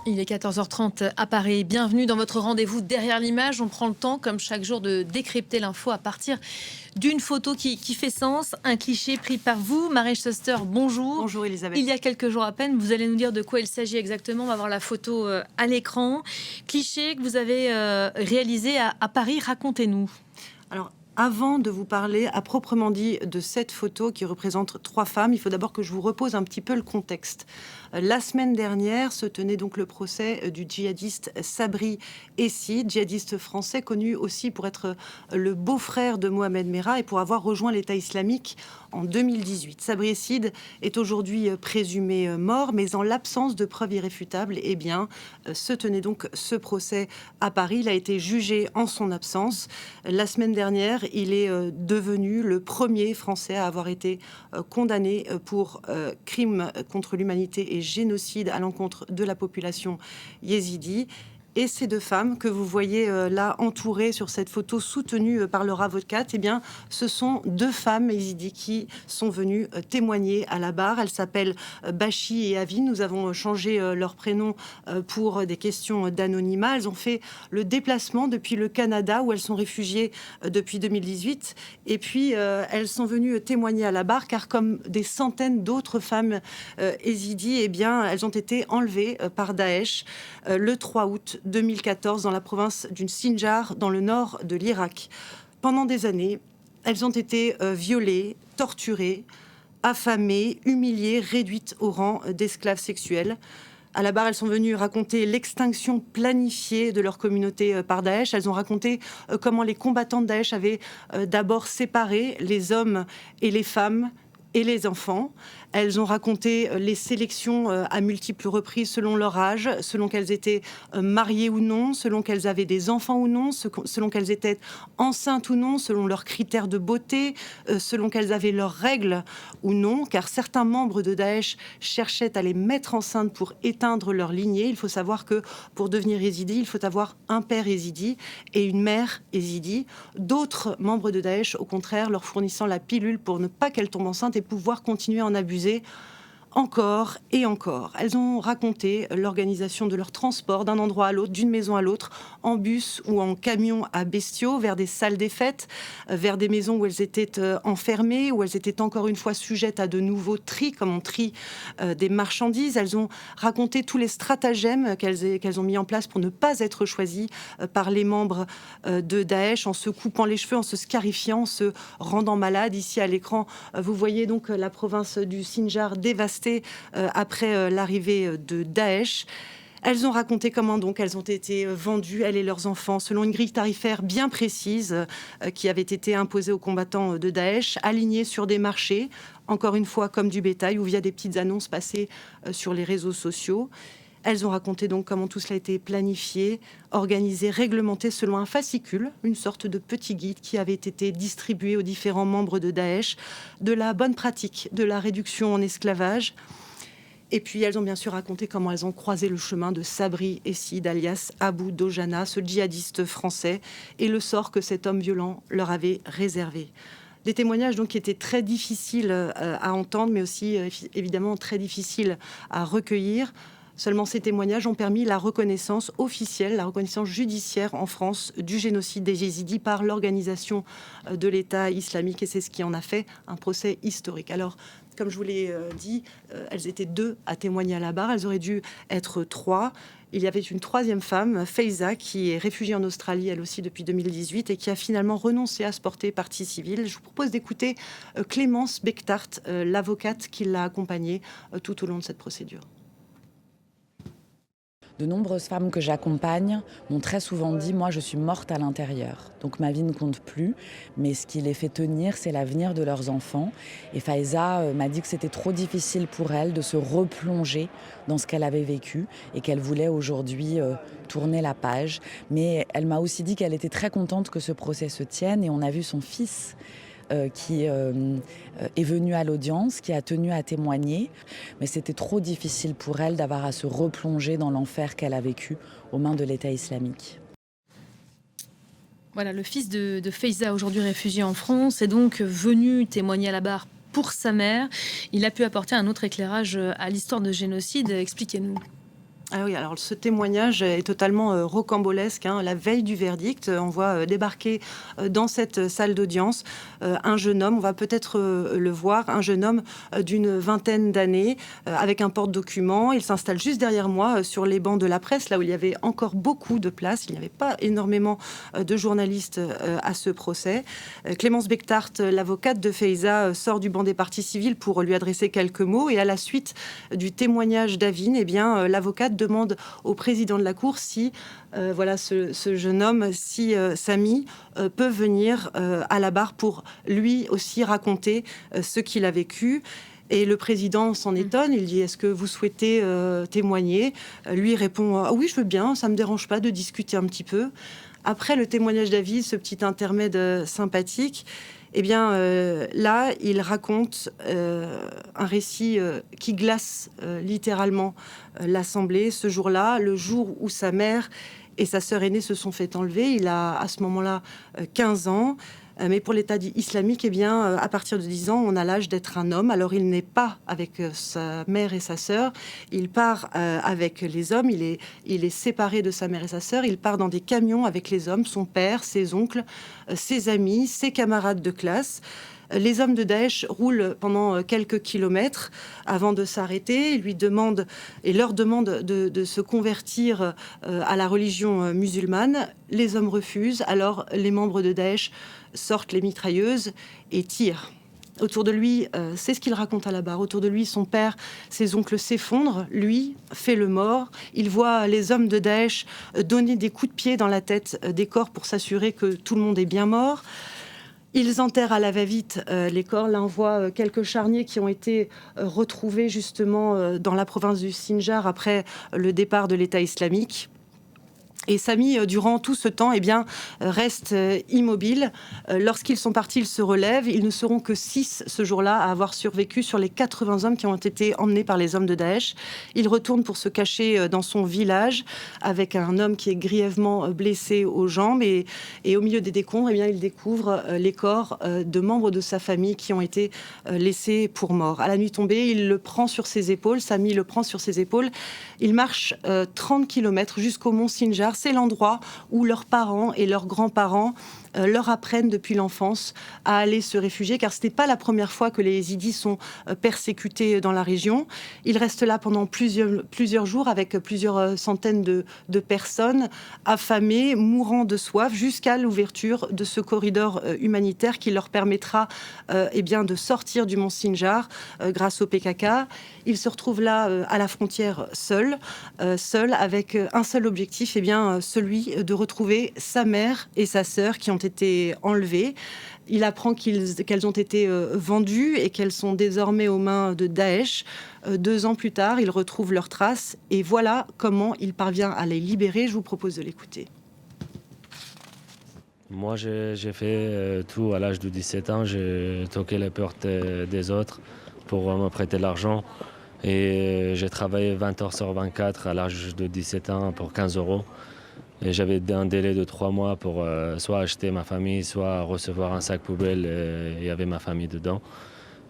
Il est 14h30 à Paris. Bienvenue dans votre rendez-vous derrière l'image. On prend le temps, comme chaque jour, de décrypter l'info à partir d'une photo qui fait sens, un cliché pris par vous. Marie Schuster, bonjour. Bonjour Elisabeth. Il y a quelques jours à peine, vous allez nous dire de quoi il s'agit exactement. On va voir la photo à l'écran. Cliché que vous avez réalisé à Paris. Racontez-nous. Alors, avant de vous parler à proprement dit de cette photo qui représente 3 femmes, il faut d'abord que je vous repose un petit peu le contexte. La semaine dernière se tenait donc le procès du djihadiste Sabri Essid, djihadiste français connu aussi pour être le beau-frère de Mohamed Merah et pour avoir rejoint l'État islamique en 2018. Sabri Essid est aujourd'hui présumé mort, mais en l'absence de preuves irréfutables, eh bien, se tenait donc ce procès à Paris. Il a été jugé en son absence. La semaine dernière, il est devenu le premier Français à avoir été condamné pour crime contre l'humanité et génocide à l'encontre de la population yézidi. Et ces 2 femmes que vous voyez là entourées sur cette photo soutenues par leur avocate, eh bien, ce sont 2 femmes yézidis qui sont venues témoigner à la barre. Elles s'appellent Bachi et Avi. Nous avons changé leur prénom pour des questions d'anonymat. Elles ont fait le déplacement depuis le Canada où elles sont réfugiées depuis 2018. Et puis, elles sont venues témoigner à la barre car comme des centaines d'autres femmes yézidis, eh bien, elles ont été enlevées par Daesh le 3 août 2014 dans la province du Sinjar, dans le nord de l'Irak. Pendant des années, elles ont été violées, torturées, affamées, humiliées, réduites au rang d'esclaves sexuels. À la barre, elles sont venues raconter l'extinction planifiée de leur communauté par Daesh. Elles ont raconté comment les combattants de Daesh avaient d'abord séparé les hommes et les femmes et les enfants. Elles ont raconté les sélections à multiples reprises selon leur âge, selon qu'elles étaient mariées ou non, selon qu'elles avaient des enfants ou non, selon qu'elles étaient enceintes ou non, selon leurs critères de beauté, selon qu'elles avaient leurs règles ou non, car certains membres de Daesh cherchaient à les mettre enceintes pour éteindre leur lignée. Il faut savoir que pour devenir yézidi, il faut avoir un père yézidi et une mère yézidi. D'autres membres de Daesh, au contraire, leur fournissant la pilule pour ne pas qu'elles tombent enceintes et pouvoir continuer à en abuser encore et encore. Elles ont raconté l'organisation de leur transport d'un endroit à l'autre, d'une maison à l'autre, en bus ou en camion à bestiaux, vers des salles des fêtes, vers des maisons où elles étaient enfermées, où elles étaient encore une fois sujettes à de nouveaux tris, comme on trie des marchandises. Elles ont raconté tous les stratagèmes qu'elles ont mis en place pour ne pas être choisies par les membres de Daesh, en se coupant les cheveux, en se scarifiant, en se rendant malade. Ici à l'écran, vous voyez donc la province du Sinjar dévastée après l'arrivée de Daesh. Elles ont raconté comment donc elles ont été vendues, elles et leurs enfants, selon une grille tarifaire bien précise qui avait été imposée aux combattants de Daesh, alignée sur des marchés, encore une fois comme du bétail, ou via des petites annonces passées sur les réseaux sociaux. Elles ont raconté donc comment tout cela a été planifié, organisé, réglementé selon un fascicule, une sorte de petit guide qui avait été distribué aux différents membres de Daesh, de la bonne pratique, de la réduction en esclavage. Et puis elles ont bien sûr raconté comment elles ont croisé le chemin de Sabri Essid, alias Abu Dojana, ce djihadiste français, et le sort que cet homme violent leur avait réservé. Des témoignages donc qui étaient très difficiles à entendre, mais aussi évidemment très difficiles à recueillir. Seulement ces témoignages ont permis la reconnaissance officielle, la reconnaissance judiciaire en France du génocide des Yézidis par l'organisation de l'État islamique, et c'est ce qui en a fait un procès historique. Alors, comme je vous l'ai dit, elles étaient 2 à témoigner à la barre, elles auraient dû être 3. Il y avait une 3e femme, Faiza, qui est réfugiée en Australie, elle aussi, depuis 2018, et qui a finalement renoncé à se porter partie civile. Je vous propose d'écouter Clémence Bechtart, l'avocate qui l'a accompagnée tout au long de cette procédure. De nombreuses femmes que j'accompagne m'ont très souvent dit « moi je suis morte à l'intérieur, donc ma vie ne compte plus, mais ce qui les fait tenir c'est l'avenir de leurs enfants ». Et Faiza m'a dit que c'était trop difficile pour elle de se replonger dans ce qu'elle avait vécu et qu'elle voulait aujourd'hui tourner la page. Mais elle m'a aussi dit qu'elle était très contente que ce procès se tienne, et on a vu son fils qui est venu à l'audience, qui a tenu à témoigner. Mais c'était trop difficile pour elle d'avoir à se replonger dans l'enfer qu'elle a vécu aux mains de l'État islamique. Voilà, le fils de Faiza, aujourd'hui réfugié en France, est donc venu témoigner à la barre pour sa mère. Il a pu apporter un autre éclairage à l'histoire de génocide. Expliquez-nous. Ah oui, alors ce témoignage est totalement rocambolesque. La veille du verdict, on voit débarquer dans cette salle d'audience un jeune homme, on va peut-être le voir, un jeune homme d'une vingtaine d'années avec un porte-document. Il s'installe juste derrière moi sur les bancs de la presse, là où il y avait encore beaucoup de place. Il n'y avait pas énormément de journalistes à ce procès. Clémence Bechtart, l'avocate de Faiza, sort du banc des parties civiles pour lui adresser quelques mots. Et à la suite du témoignage d'Avin, eh bien, l'avocate demande au président de la Cour si ce jeune homme, si Samy peut venir à la barre pour lui aussi raconter ce qu'il a vécu. Et le président s'en étonne, il dit « Est-ce que vous souhaitez témoigner ?» Lui répond « Ah oui, je veux bien, ça ne me dérange pas de discuter un petit peu. » Après le témoignage d'Avis, ce petit intermède sympathique, eh bien, là, il raconte un récit qui glace littéralement l'Assemblée. Ce jour-là, le jour où sa mère et sa sœur aînée se sont fait enlever, il a à ce moment-là 15 ans. Mais pour l'État islamique, eh bien, à partir de 10 ans, on a l'âge d'être un homme. Alors, il n'est pas avec sa mère et sa sœur. Il part avec les hommes. Il est séparé de sa mère et sa sœur. Il part dans des camions avec les hommes, son père, ses oncles, ses amis, ses camarades de classe. Les hommes de Daesh roulent pendant quelques kilomètres avant de s'arrêter. Ils leur demandent de se convertir à la religion musulmane. Les hommes refusent. Alors, les membres de Daesh sortent les mitrailleuses et tirent. Autour de lui, c'est ce qu'il raconte à la barre, autour de lui, son père, ses oncles s'effondrent, lui fait le mort. Il voit les hommes de Daesh donner des coups de pied dans la tête des corps pour s'assurer que tout le monde est bien mort. Ils enterrent à la va-vite les corps. Là, on voit quelques charniers qui ont été retrouvés justement dans la province du Sinjar après le départ de l'État islamique. Et Samy, durant tout ce temps, eh bien, reste immobile. Lorsqu'ils sont partis, ils se relèvent. Ils ne seront que 6 ce jour-là à avoir survécu sur les 80 hommes qui ont été emmenés par les hommes de Daesh. Il retourne pour se cacher dans son village avec un homme qui est grièvement blessé aux jambes. Et au milieu des décombres, eh bien, il découvre les corps de membres de sa famille qui ont été laissés pour morts. À la nuit tombée, il le prend sur ses épaules. Samy le prend sur ses épaules. Il marche 30 km jusqu'au mont Sinjar. C'est l'endroit où leurs parents et leurs grands-parents leur apprennent depuis l'enfance à aller se réfugier, car ce n'est pas la première fois que les yézidis sont persécutés dans la région. Ils restent là pendant plusieurs jours avec plusieurs centaines de personnes affamées, mourant de soif, jusqu'à l'ouverture de ce corridor humanitaire qui leur permettra de sortir du mont Sinjar grâce au PKK. Ils se retrouvent là à la frontière seuls avec un seul objectif, celui de retrouver sa mère et sa sœur qui ont été enlevées. Il apprend qu'elles ont été vendues et qu'elles sont désormais aux mains de Daesh. 2 ans plus tard, il retrouve leurs traces et voilà comment il parvient à les libérer. Je vous propose de l'écouter. Moi, j'ai fait tout à l'âge de 17 ans. J'ai toqué les portes des autres pour me prêter l'argent. Et j'ai travaillé 20 heures sur 24 à l'âge de 17 ans pour 15 €. Et j'avais un délai de 3 mois pour soit acheter ma famille, soit recevoir un sac poubelle. Et il y avait ma famille dedans.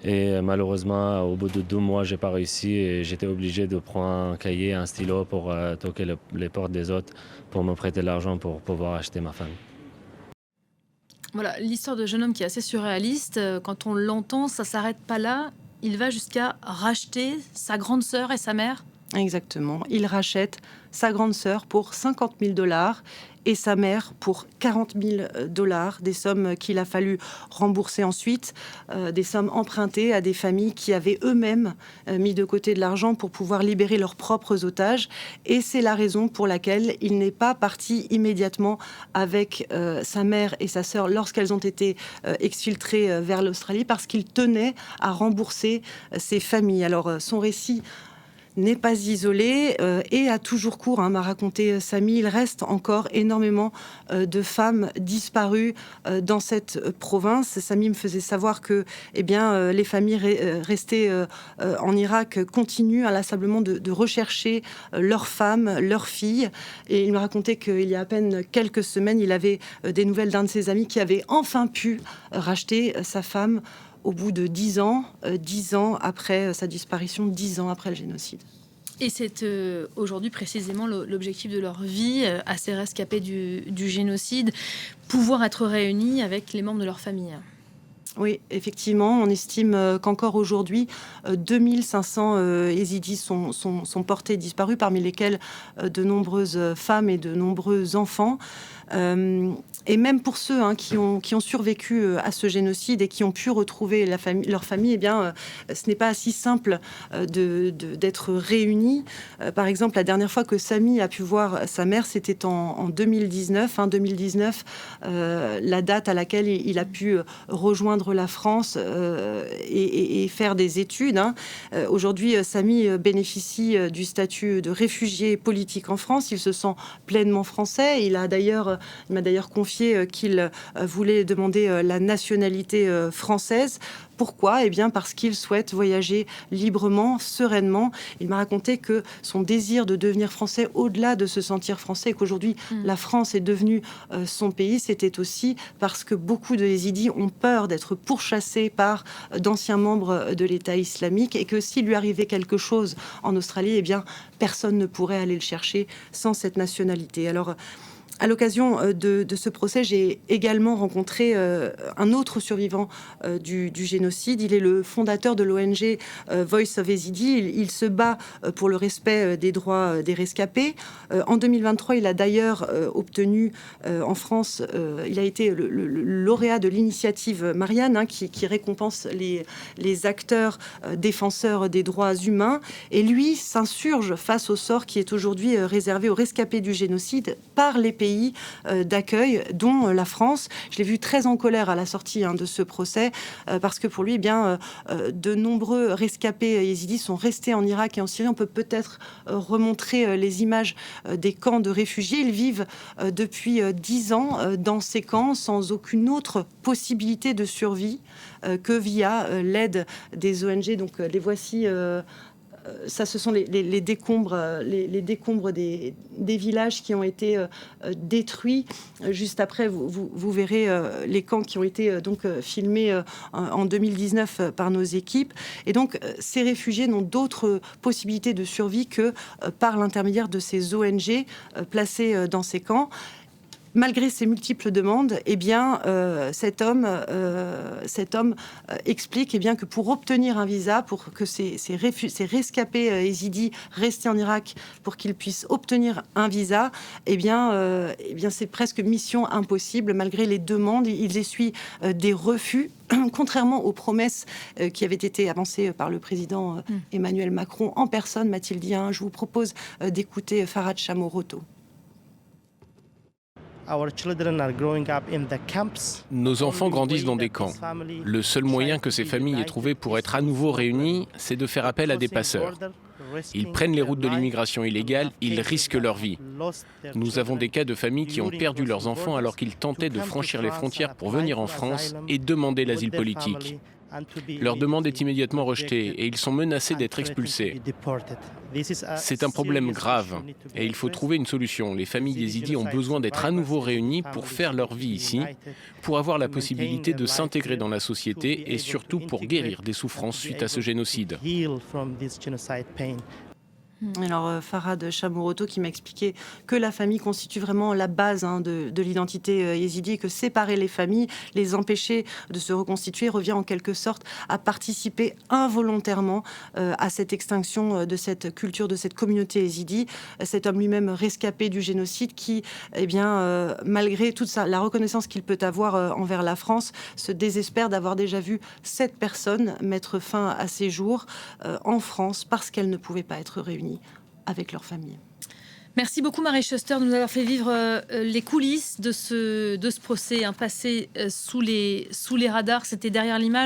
Et malheureusement, au bout de 2 mois, j'ai pas réussi. Et j'étais obligé de prendre un cahier, un stylo pour toquer les portes des autres pour me prêter l'argent pour pouvoir acheter ma famille. Voilà, l'histoire de jeune homme qui est assez surréaliste. Quand on l'entend, ça s'arrête pas là. Il va jusqu'à racheter sa grande sœur et sa mère. Exactement. Il rachète sa grande sœur pour 50 000 $ et sa mère pour 40 000 $, des sommes qu'il a fallu rembourser ensuite, des sommes empruntées à des familles qui avaient eux-mêmes mis de côté de l'argent pour pouvoir libérer leurs propres otages. Et c'est la raison pour laquelle il n'est pas parti immédiatement avec sa mère et sa sœur lorsqu'elles ont été exfiltrées vers l'Australie, parce qu'il tenait à rembourser ces familles. Alors, son récit n'est pas isolé et a toujours cours, m'a raconté Samy. Il reste encore énormément de femmes disparues dans cette province. Samy me faisait savoir que les familles restées en Irak continuent inlassablement de rechercher leurs femmes, leurs filles. Et il me racontait qu'il y a à peine quelques semaines, il avait des nouvelles d'un de ses amis qui avait enfin pu racheter sa femme au bout de 10 ans après sa disparition, 10 ans après le génocide. Et c'est aujourd'hui précisément l'objectif de leur vie, à ces rescapés du génocide, pouvoir être réunis avec les membres de leur famille. Oui, effectivement, on estime qu'encore aujourd'hui, 2500 yézidis sont portés disparus, parmi lesquels de nombreuses femmes et de nombreux enfants. Et même pour ceux qui ont survécu à ce génocide et qui ont pu retrouver leur famille, eh bien, ce n'est pas si simple d'être réunis. Par exemple, la dernière fois que Sami a pu voir sa mère, c'était en 2019. 2019, la date à laquelle il a pu rejoindre la France et faire des études. Aujourd'hui, Sami bénéficie du statut de réfugié politique en France. Il se sent pleinement français. Il m'a d'ailleurs confié qu'il voulait demander la nationalité française. Pourquoi ? Eh bien, parce qu'il souhaite voyager librement, sereinement. Il m'a raconté que son désir de devenir français, au-delà de se sentir français, et qu'aujourd'hui, la France est devenue son pays, c'était aussi parce que beaucoup de Yézidis ont peur d'être pourchassés par d'anciens membres de l'État islamique, et que s'il lui arrivait quelque chose en Australie, eh bien, personne ne pourrait aller le chercher sans cette nationalité. Alors, à l'occasion de ce procès, j'ai également rencontré un autre survivant du génocide. Il est le fondateur de l'ONG Voice of Yezidi. Il se bat pour le respect des droits des rescapés. En 2023, il a d'ailleurs obtenu en France, il a été le lauréat de l'initiative Marianne, qui récompense les acteurs défenseurs des droits humains. Et lui s'insurge face au sort qui est aujourd'hui réservé aux rescapés du génocide par les pays d'accueil, dont la France. Je l'ai vu très en colère à la sortie de ce procès, parce que pour lui, de nombreux rescapés yézidis sont restés en Irak et en Syrie. On peut peut-être remontrer les images des camps de réfugiés. Ils vivent depuis 10 ans dans ces camps sans aucune autre possibilité de survie que via l'aide des ONG. Donc les voici. Ça, ce sont les décombres, les décombres des villages qui ont été détruits. Juste après, vous verrez les camps qui ont été filmés en 2019 par nos équipes. Et donc, ces réfugiés n'ont d'autre possibilité de survie que par l'intermédiaire de ces ONG placées dans ces camps. Malgré ces multiples demandes, cet homme explique que pour obtenir un visa, pour que ces rescapés yézidis restés en Irak, pour qu'ils puissent obtenir un visa, c'est presque mission impossible. Malgré les demandes, ils essuient des refus, contrairement aux promesses qui avaient été avancées par le président Emmanuel Macron en personne, m'a-t-il dit. Je vous propose d'écouter Farhad Chamorro-Auto. Nos enfants grandissent dans des camps. Le seul moyen que ces familles aient trouvé pour être à nouveau réunies, c'est de faire appel à des passeurs. Ils prennent les routes de l'immigration illégale, ils risquent leur vie. Nous avons des cas de familles qui ont perdu leurs enfants alors qu'ils tentaient de franchir les frontières pour venir en France et demander l'asile politique. Leur demande est immédiatement rejetée et ils sont menacés d'être expulsés. C'est un problème grave et il faut trouver une solution. Les familles yézidis ont besoin d'être à nouveau réunies pour faire leur vie ici, pour avoir la possibilité de s'intégrer dans la société et surtout pour guérir des souffrances suite à ce génocide. Alors Farhad Chamorro-Auto qui m'a expliqué que la famille constitue vraiment la base de l'identité yézidi, et que séparer les familles, les empêcher de se reconstituer, revient en quelque sorte à participer involontairement à cette extinction de cette culture, de cette communauté yézidi. Cet homme lui-même rescapé du génocide qui, malgré toute la reconnaissance qu'il peut avoir envers la France, se désespère d'avoir déjà vu 7 personnes mettre fin à ses jours en France parce qu'elles ne pouvaient pas être réunies avec leur famille. Merci beaucoup Marie Schuster de nous avoir fait vivre les coulisses de ce procès, passé sous les radars. C'était derrière l'image.